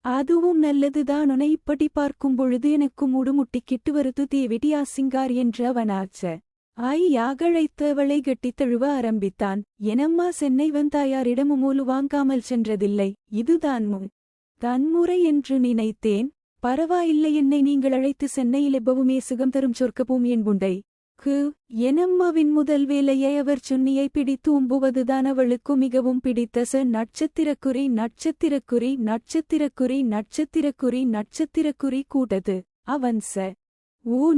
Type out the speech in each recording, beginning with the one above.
அதுவும் நல்லதுதான். உன்னை இப்படி பார்க்கும் பொழுது எனக்கும் முட்டிக்கிட்டு வருது தேவிடியா சிங்கார் என்று அவனாச்ச. யாக அவளை கட்டித் தழுவ ஆரம்பித்தான். எனம்மா சென்னை வந்தாயாரிடம் மூலு வாங்காமல் சென்றதில்லை. இதுதான் தன்முறை என்று நினைத்தேன். பரவாயில்லை, என்னை நீங்கள் அழைத்து சென்னையில் எப்பவுமே சுகம் தரும் சொர்க்கப்பூமி என்புண்டை எனம்மாவின் முதல் வேலையை அவர் சுன்னியை பிடித்து உம்புவதுதான் அவளுக்கு மிகவும் பிடித்த நட்சத்திரக்குறி நட்சத்திரக்குறி நட்சத்திரக்குறி நட்சத்திரக்குறி நட்சத்திரக்குறி கூட்டது. அவன்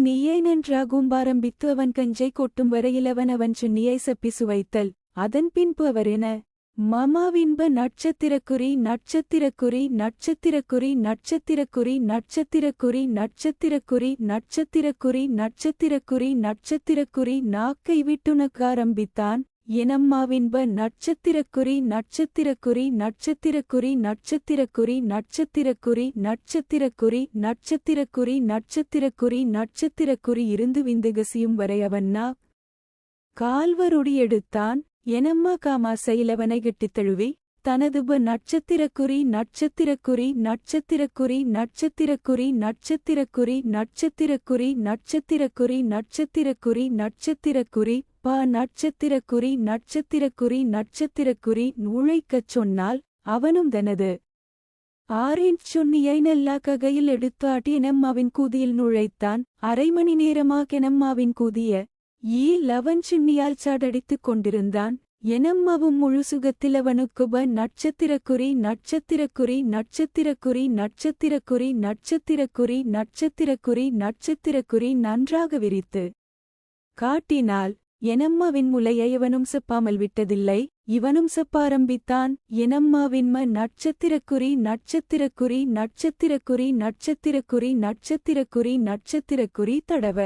நீ ஏன் நன்றாகும்பாரம்பித்து அவன் கஞ்சை கொட்டும் வரையில் அவன் சுன்னியை சப்பி சுவைத்தல். அதன் பின்பு அவர் என மமாவின்ப நட்சத்திரக்குறி நட்சத்திரக்குறி நட்சத்திரக்குறி நட்சத்திரக்குறி நட்சத்திரக்குறி நட்சத்திரக்குறி நட்சத்திரக்குறி நட்சத்திரக்குறி நட்சத்திரக்குறி நாக்கை விட்டுனக்காரம்பித்தான். எனம்மாவின்ப நட்சத்திரக்குறி நட்சத்திரக்குறி நட்சத்திரக்குறி நட்சத்திரக்குறி நட்சத்திரக்குறி நட்சத்திரக்குறி நட்சத்திரக்குறி நட்சத்திரக்குறி நட்சத்திரக்குறி இருந்து விந்துகசியும் வரை அவன் கால்வருடி எடுத்தான். எனம்மா காமாசையில் அவனை கட்டித் தழுவி தனது நட்சத்திரக்குறி நட்சத்திரக்குறி நட்சத்திரக்குறி நட்சத்திரக்குறி நட்சத்திரக்குறி நட்சத்திரக்குறி நட்சத்திரக்குறி நட்சத்திரக்குறி நட்சத்திரக்குறி நட்சத்திரக்குறி நட்சத்திரக்குறி நட்சத்திரக்குறி நுழைக்கச் சொன்னால் அவனும் தனது 6 இன்ச் சுன்னியை நல்லா கையில் எடுத்தாட்டி எனம்மாவின் கூதியில் நுழைத்தான். அரை மணி நேரமாக எனம்மாவின் கூதிய லவன் சுன்னியால் சாடடித்துக் கொண்டிருந்தான். எனம்மாவும் முழு சுகத்தில் அவனுக்கு நட்சத்திரக்குறி நட்சத்திரக்குறி நட்சத்திரக்குறி நட்சத்திரக்குறி நட்சத்திரக்குறி நட்சத்திரக்குறி நட்சத்திரக்குறி நன்றாக விரித்து காட்டினாள். எனம்மாவின் முலையை அவனும் செப்பாமல் விட்டதில்லை. இவனும் செப்பாரம்பித்தான். எனம்மாவின் நட்சத்திரக்குறி நட்சத்திரக்குறி நட்சத்திரக்குறி நட்சத்திரக்குறி நட்சத்திரக்குறி நட்சத்திரக்குறி தடவ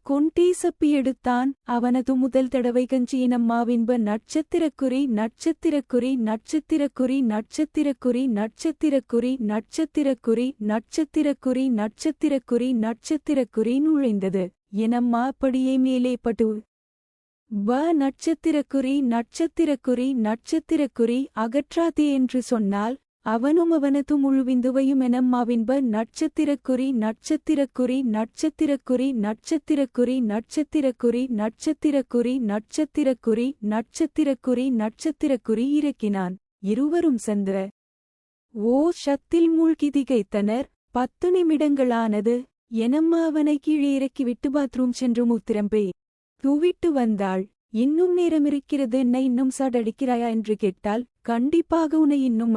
கொண்டே சப்பி எடுத்தான். அவனது முதல் தடவை கஞ்சி எனம்மாவின்ப நட்சத்திரக்குறி நட்சத்திரக்குறி நட்சத்திரக்குறி நட்சத்திரக்குறி நட்சத்திரக்குறி நட்சத்திரக்குறி நட்சத்திரக்குறி நட்சத்திரக்குறி நட்சத்திரக்குறி நுழைந்தது. எனம்மா அப்படியே மேலே பட்டு நட்சத்திரக்குறி நட்சத்திரக்குறி நட்சத்திரக்குறி அகற்றாதே என்று சொன்னால் அவனும் அவனது முழுவிந்துவையும் எனம்மாவின்ப நட்சத்திரக்குறி நட்சத்திரக்குறி நட்சத்திரக்குறி நட்சத்திரக்குறி நட்சத்திரக்குறி நட்சத்திரக்குறி நட்சத்திரக்குறி நட்சத்திரக்குறி நட்சத்திரக்குறி இறக்கினான். இருவரும் சந்திர ஷத்தில் மூழ்கி திகைத்தனர். 10 நிமிடங்களானது. எனம்மா அவனை கீழே இறக்கிவிட்டு பாத்ரூம் சென்று மூத்திரம்பே தூவிட்டு வந்தாள். இன்னும் நேரம் இருக்கிறது, என்னை இன்னும் சாடடிக்கிறாயா என்று கேட்டால், கண்டிப்பாக உன்னை இன்னும்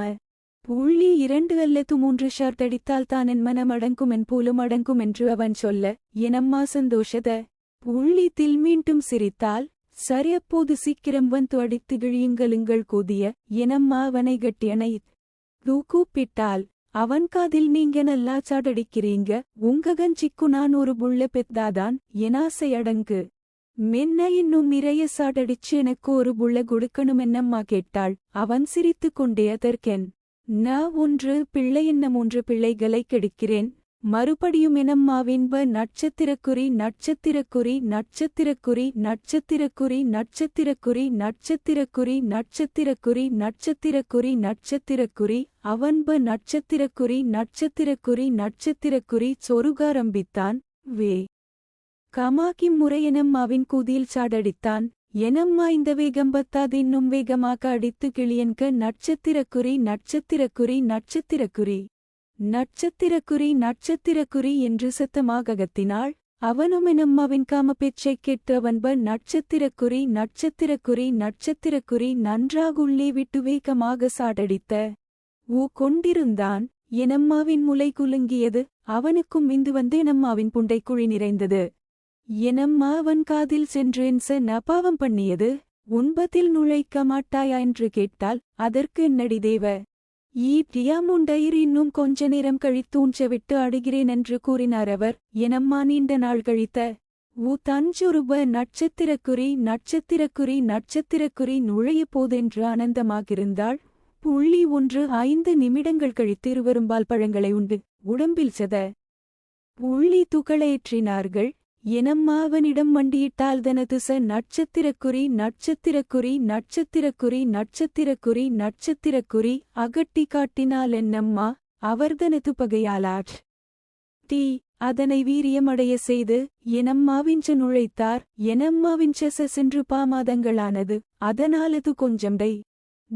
2 அல்லது 3 ஷாட் அடித்தால் தான் என் மனம் அடங்கும், என் போலும் அடங்கும் என்று அவன் சொல்ல எனம்மா சந்தோஷத தில் மீண்டும் சிரித்தாள். சரி, அப்போது சீக்கிரம் வந்து அடித்து கிழியுங்களுங்கள் கூதிய எனம்மா அவனை கட்டியனை கூப்பிட்டாள். அவன் காதில், நீங்க நல்லா சாடடிக்கிறீங்க, உங்க கஞ்சிக்கு நான் ஒரு புள்ள பெத்தாதான் எனாசை அடங்கு. மென்ன இன்னும் நிறைய சாடடிச்சு எனக்கு ஒரு புள்ள கொடுக்கணும் என்னம்மா கேட்டாள். அவன் சிரித்து கொண்டே அதற்கென் நான் 1 பிள்ளை என்ன 3 பிள்ளைகளை கெடுக்கிறேன். மறுபடியும் எனம்மாவின்ப நட்சத்திரக்குறி நட்சத்திரக்குறி நட்சத்திரக்குறி நட்சத்திரக்குறி நட்சத்திரக்குறி நட்சத்திரக்குறி நட்சத்திரக்குறி நட்சத்திரக்குறி நட்சத்திரக்குறி அவன்ப நட்சத்திரக்குறி நட்சத்திரக்குறி நட்சத்திரக்குறி சொருகாரம்பித்தான். கமாக்கி முறை எனம்மாவின் கூதியில் சாடடித்தான். எனம்மா இந்த வேகம் பத்தாது, இன்னும் வேகமாக அடித்து கிளியன்க நட்சத்திரக்குறி நட்சத்திரக்குறி நட்சத்திரக்குறி நட்சத்திரக்குறி நட்சத்திரக்குறி என்று சத்தமாக கத்தினாள். அவனும் எனம்மாவின் காம பேச்சைக் கேட்டு அவன்ப நட்சத்திரக்குறி நட்சத்திரக்குறி நட்சத்திரக்குறி நன்றாக உள்ளே விட்டு வேகமாக சாடடித்த கொண்டிருந்தான். எனம்மாவின் முலை குலுங்கியது. அவனுக்கும் விந்து வந்து எனம்மாவின் புண்டை குழி நிறைந்தது. எனம்மா அவன் காதில் சென்று நபாவம் பண்ணியது. உன்பத்தில் நுழைக்க மாட்டாயா என்று கேட்டால், அதற்கு என்னடி தேவ டியாமுண்டயிர் இன்னும் கொஞ்ச நேரம் கழித்து ஊஞ்சவிட்டு ஆடுகிறேன் என்று கூறினார் அவர். எனம்மா நீண்ட நாள் கழித்த தஞ்சுருப நட்சத்திரக்குறி நட்சத்திரக்குறி நட்சத்திரக்குறி நுழைய போதென்று ஆனந்தமாகிருந்தாள். 1 நிமிடங்கள் கழித்து இருவரும் பால் பழங்களை உண்டு உடம்பில் துகளேற்றினார்கள். எனம்மா அவனிடம் மண்டியிட்டால் தனதுச நட்சத்திரக்குறி நட்சத்திரக்குறி நட்சத்திரக்குறி நட்சத்திரக்குறி நட்சத்திரக்குறி அகட்டி காட்டினாள் என்னம்மா அவர்தனது பகையாளார் தீ அதனை வீரியமடைய செய்து எனம்மாவின்ற நுழைத்தார் எனம்மாவின்ற சென்று பாமாதங்களானது அதனாலது கொஞ்சம்டை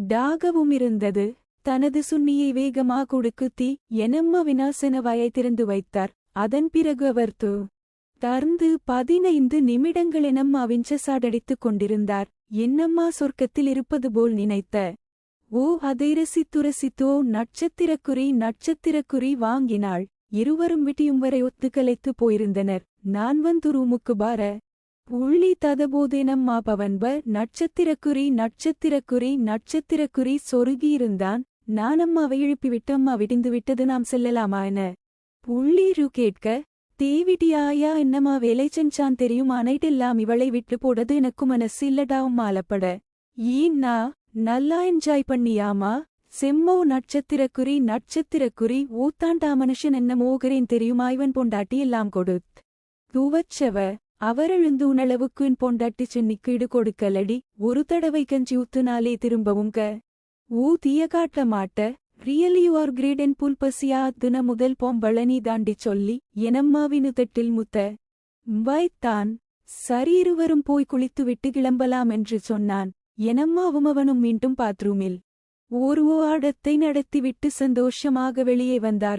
டாகவும் இருந்தது தனது சுன்னியை வேகமாக கொடுக்குத்தி எனம்மா வினாசன வாயை திறந்து வைத்தார் அதன் பிறகு அவர் தர்ந்து 15 நிமிடங்கள் எனம்மாவின்ற சாடடித்துக் கொண்டிருந்தார் என்னம்மா சொர்க்கத்தில் இருப்பது போல் நினைத்த ஓ அதை ரசித்தோ நட்சத்திரக்குறி நட்சத்திரக்குறி வாங்கினாள் இருவரும் விட்டியும் வரை ஒத்துக்கலைத்து போயிருந்தனர் நான் வந்து ரூமுக்கு பார உள்ளி ததபோதேனம்மா பவன்ப நட்சத்திரக்குறி நட்சத்திரக்குறி நட்சத்திரக்குறி சொருகியிருந்தான் நானம்மாவை எழுப்பிவிட்டு அம்மா விடிந்து விட்டது நாம் செல்லலாமா என புள்ளீரு கேட்க தேவிடியாயா என்னம்மா வேலை செஞ்சான் தெரியும் நைட்டெல்லாம் இவளை விட்டு போடது எனக்கு மனசு இல்லடாவும் மாலப்பட ஈன்னா நல்லா என்ஜாய் பண்ணியாமா செம்மோ நட்சத்திரக்குறி நட்சத்திரக்குறி ஊத்தாண்டா மனுஷன் என்ன மோகரேன் தெரியுமா இவன் பொண்டாட்டி எல்லாம் கொடுத் துவச்சவ அவரெழுந்து உணளவுக்கு என் பொண்டாட்டி சென்னிக்கு இடு கொடுக்கலடி ஒரு தடவை கஞ்சி ஊத்துனாலே திரும்பவும் ஊதிய காட்ட மாட்ட ரியலி யூ ஆர் கிரேட் என் புல் பசியா அத்துன முதல் பொம்பளனி தாண்டி சொல்லி எனம்மாவினு தட்டில் முத்த வைத்தான் சரி இருவரும் போய் குளித்துவிட்டு கிளம்பலாம் என்று சொன்னான் எனம்மாவும் அவனும் மீண்டும் பாத்ரூமில் ஒரு ஆடத்தை நடத்திவிட்டு சந்தோஷமாக வெளியே வந்தார்கள்.